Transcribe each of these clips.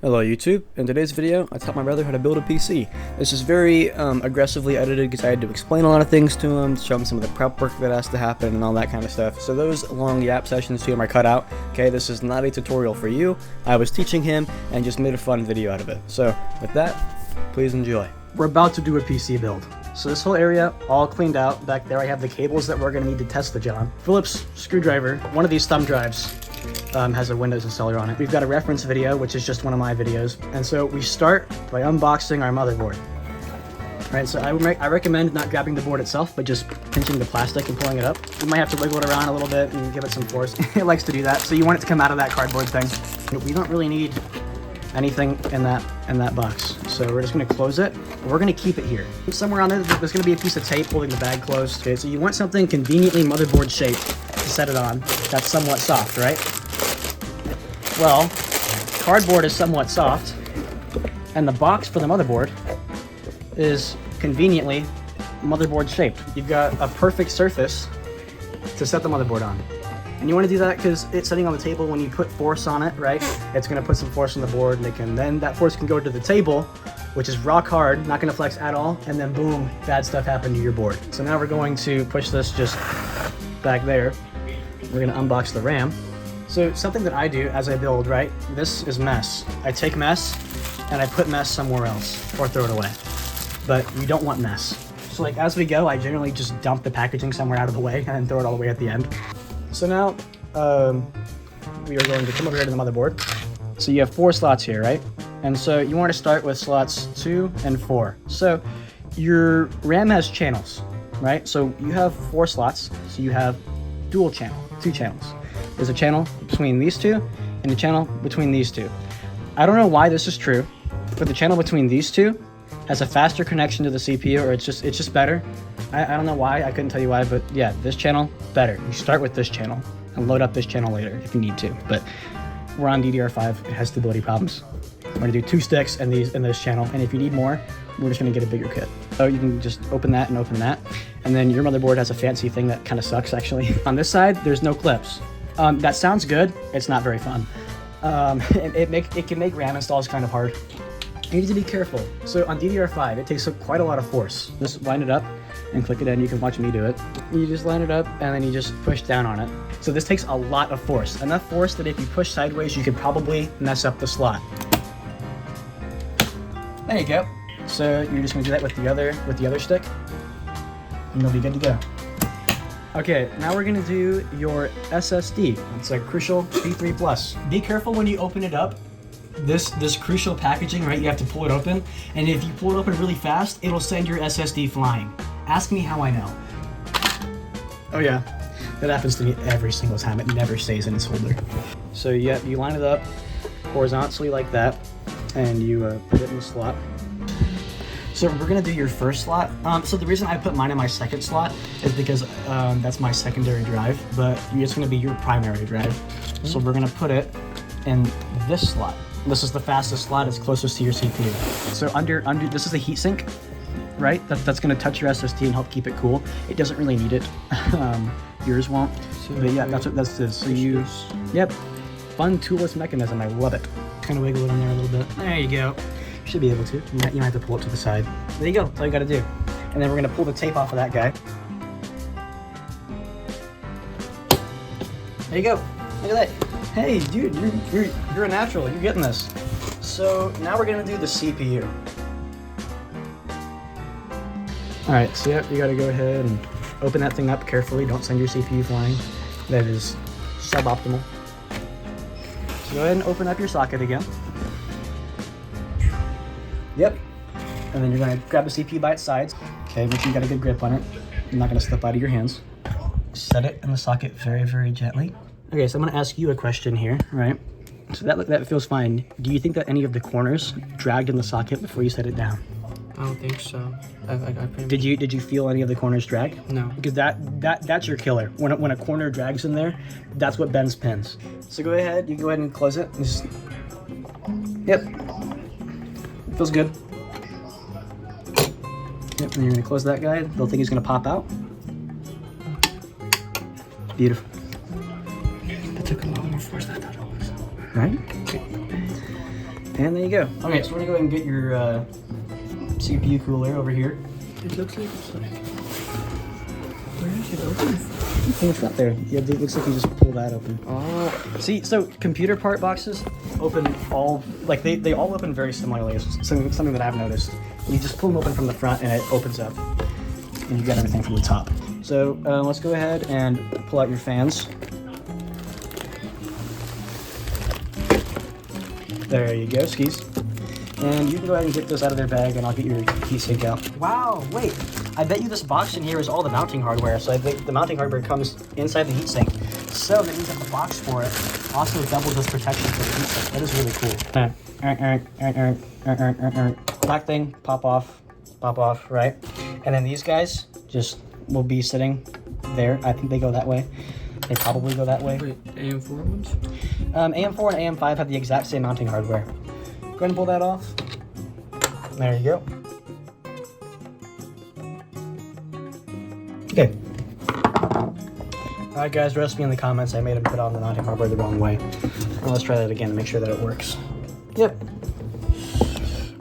Hello YouTube, in today's video I taught my brother how to build a PC. This is very aggressively edited because I had to explain a lot of things to him, show him some of the prep work that has to happen and all that kind of stuff. So those long yap sessions to him are cut out. Okay, this is not a tutorial for you. I was teaching him and just made a fun video out of it. So with that, please enjoy. We're about to do a PC build. So this whole area all cleaned out. Back there I have the cables that we're going to need to test the John. Phillips screwdriver, one of these thumb drives. Has a Windows installer on it. We've got a reference video, which is just one of my videos. And so we start by unboxing our motherboard. Right, so I recommend not grabbing the board itself, but just pinching the plastic and pulling it up. You might have to wiggle it around a little bit and give it some force. It likes to do that. So you want it to come out of that cardboard thing. We don't really need anything in that box. So we're just gonna close it. We're gonna keep it here. Somewhere on there's gonna be a piece of tape holding the bag closed. Okay, so you want something conveniently motherboard shaped to set it on that's somewhat soft, right? Well, cardboard is somewhat soft, and the box for the motherboard is conveniently motherboard shaped. You've got a perfect surface to set the motherboard on. And you want to do that because it's sitting on the table. When you put force on it, right, it's going to put some force on the board, and then that force can go to the table, which is rock hard, not going to flex at all, and then boom, bad stuff happened to your board. So now we're going to push this just back there. We're going to unbox the RAM. So something that I do as I build, right, this is mess. I take mess and I put mess somewhere else or throw it away. But you don't want mess. So like as we go, I generally just dump the packaging somewhere out of the way and then throw it all the way at the end. So now we are going to come over here to the motherboard. So you have 4 slots here, right? And so you want to start with slots 2 and 4. So your RAM has channels, right? So you have 4 slots. So you have dual channel, 2 channels. There's a channel between these 2 and a channel between these 2. I don't know why this is true, but the channel between these 2 has a faster connection to the CPU, or it's just better. I don't know why, I couldn't tell you why, but yeah, this channel, better. You start with this channel and load up this channel later if you need to, but we're on DDR5, it has stability problems. We're gonna do 2 sticks in this channel, and if you need more, we're just gonna get a bigger kit. So you can just open that and open that, and then your motherboard has a fancy thing that kind of sucks actually. On this side, there's no clips. That sounds good, it's not very fun. It can make RAM installs kind of hard. You need to be careful. So on DDR5, it takes quite a lot of force. Just line it up and click it in. You can watch me do it. You just line it up and then you just push down on it. So this takes a lot of force. Enough force that if you push sideways, you could probably mess up the slot. There you go. So you're just gonna do that with the other stick, and you'll be good to go. Okay, now we're gonna do your SSD. It's a Crucial P3 Plus. Be careful when you open it up. This Crucial packaging, right? You have to pull it open, and if you pull it open really fast, it'll send your SSD flying. Ask me how I know. Oh yeah, that happens to me every single time. It never stays in its holder. So yeah, you line it up horizontally like that, and you put it in the slot. So we're gonna do your first slot. So the reason I put mine in my second slot is because that's my secondary drive, but it's gonna be your primary drive. So we're gonna put it in this slot. This is the fastest slot, it's closest to your CPU. So under this is a heatsink, right? That's gonna touch your SSD and help keep it cool. It doesn't really need it. Yours won't. But yeah, that's what this is. So yep, fun toolless mechanism. I love it. Kind of wiggle it in there a little bit. There you go. You should be able to. You might have to pull it to the side. There you go. That's all you got to do. And then we're gonna pull the tape off of that guy. There you go. Look at that. Hey, dude, you're a natural. You're getting this. So now we're gonna do the CPU. All right. So yeah, you got to go ahead and open that thing up carefully. Don't send your CPU flying. That is suboptimal. So go ahead and open up your socket again. Yep. And then you're gonna grab the CPU by its sides. Okay, make sure you got a good grip on it. You're not gonna slip out of your hands. Set it in the socket very, very gently. Okay, so I'm gonna ask you a question here, right? So that feels fine. Do you think that any of the corners dragged in the socket before you set it down? I don't think so. Did you feel any of the corners drag? No. Because that's your killer. When a corner drags in there, that's what bends pins. So go ahead. You go ahead and close it. Yep. Feels good. Yep. And you're gonna close that guy. They'll think he's gonna pop out. Beautiful. That took a lot more force than I thought it was. Right? And there you go. Okay, so we're gonna go ahead and get your CPU cooler over here. It looks like it's like... Where is it open? Oh, it's not there. Yeah, it looks like you just pull that open. Oh. See, so computer part boxes open all, like they all open very similarly. It's something that I've noticed. You just pull them open from the front and it opens up. And you got everything from the top. So let's go ahead and pull out your fans. There you go, skis. And you can go ahead and get this out of their bag and I'll get your heatsink out. Wow, wait. I bet you this box in here is all the mounting hardware. So I think the mounting hardware comes inside the heatsink. So that means that the box for it also doubles as protection for the heatsink. That is really cool. Black thing, pop off, right? And then these guys just will be sitting there. I think they go that way. They probably go that way. Wait, AM4 ones? AM4 and AM5 have the exact same mounting hardware. Go ahead and pull that off. There you go. Okay. Alright guys, roast me in the comments. I made him put on the mounting hardware the wrong way. Well, let's try that again to make sure that it works. Yep.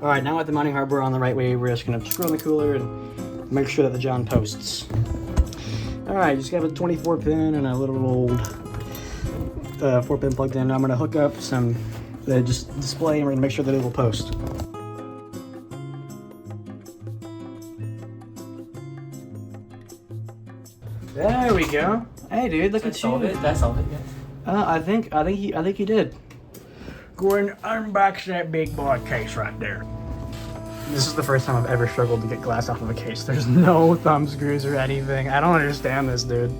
Alright, now with the mounting hardware on the right way, we're just going to screw in the cooler and make sure that the John posts. Alright, just got a 24 pin and a little old 4 pin plugged in. I'm going to hook up some just display and we're going to make sure that it will post. There we go. Hey dude, look at you. That solved it, yeah. I think he did. Go and unbox that big boy case right there. This is the first time I've ever struggled to get glass off of a case. There's no thumb screws or anything. I don't understand this, dude.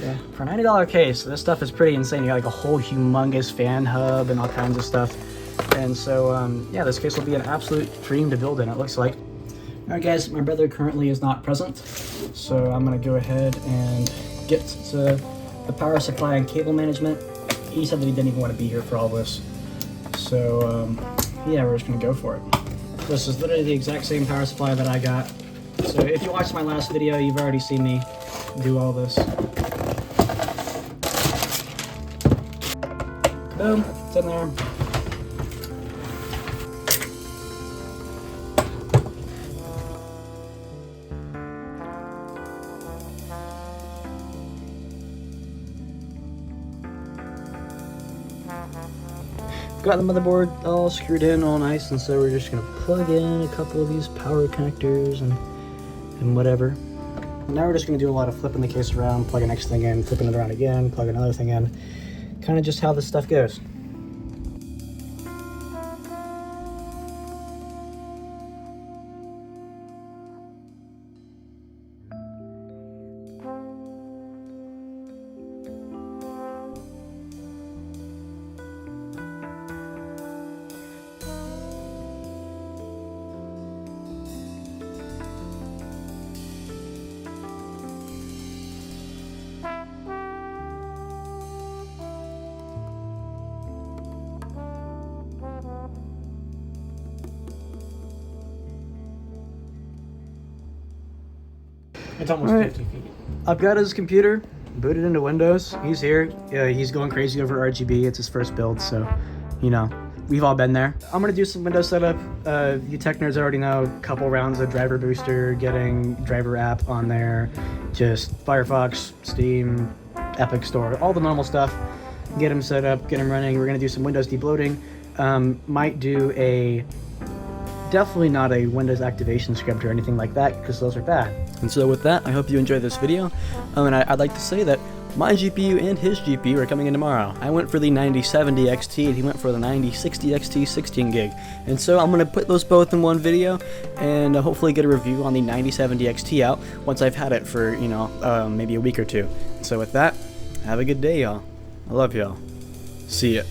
Yeah. For a $90 case, this stuff is pretty insane. You got like a whole humongous fan hub and all kinds of stuff. And so, yeah, this case will be an absolute dream to build in, it looks like. Alright guys, my brother currently is not present. So I'm gonna go ahead and get to the power supply and cable management. He said that he didn't even want to be here for all this. So, yeah, we're just gonna go for it. This is literally the exact same power supply that I got. So if you watched my last video, you've already seen me do all this. Boom, it's in there. Got the motherboard all screwed in all nice, and so we're just gonna plug in a couple of these power connectors and whatever. And now we're just gonna do a lot of flipping the case around, plug the next thing in, flipping it around again, plug another thing in. Kind of just how this stuff goes. It's almost 50 feet. I've got his computer booted into Windows. He's here. He's going crazy over RGB. It's his first build, so, you know, we've all been there. I'm going to do some Windows setup. You tech nerds already know a couple rounds of driver booster, getting driver app on there, just Firefox, Steam, Epic Store, all the normal stuff. Get him set up, get him running. We're going to do some Windows debloating. Might do definitely not a Windows activation script or anything like that, because those are bad. And so with that, I hope you enjoyed this video. And I'd like to say that my GPU and his GPU are coming in tomorrow. I went for the 9070 XT and he went for the 9060 XT 16 gig. And so I'm going to put those both in one video and hopefully get a review on the 9070 XT out once I've had it for, you know, maybe a week or two. So with that, have a good day, y'all. I love y'all. See ya.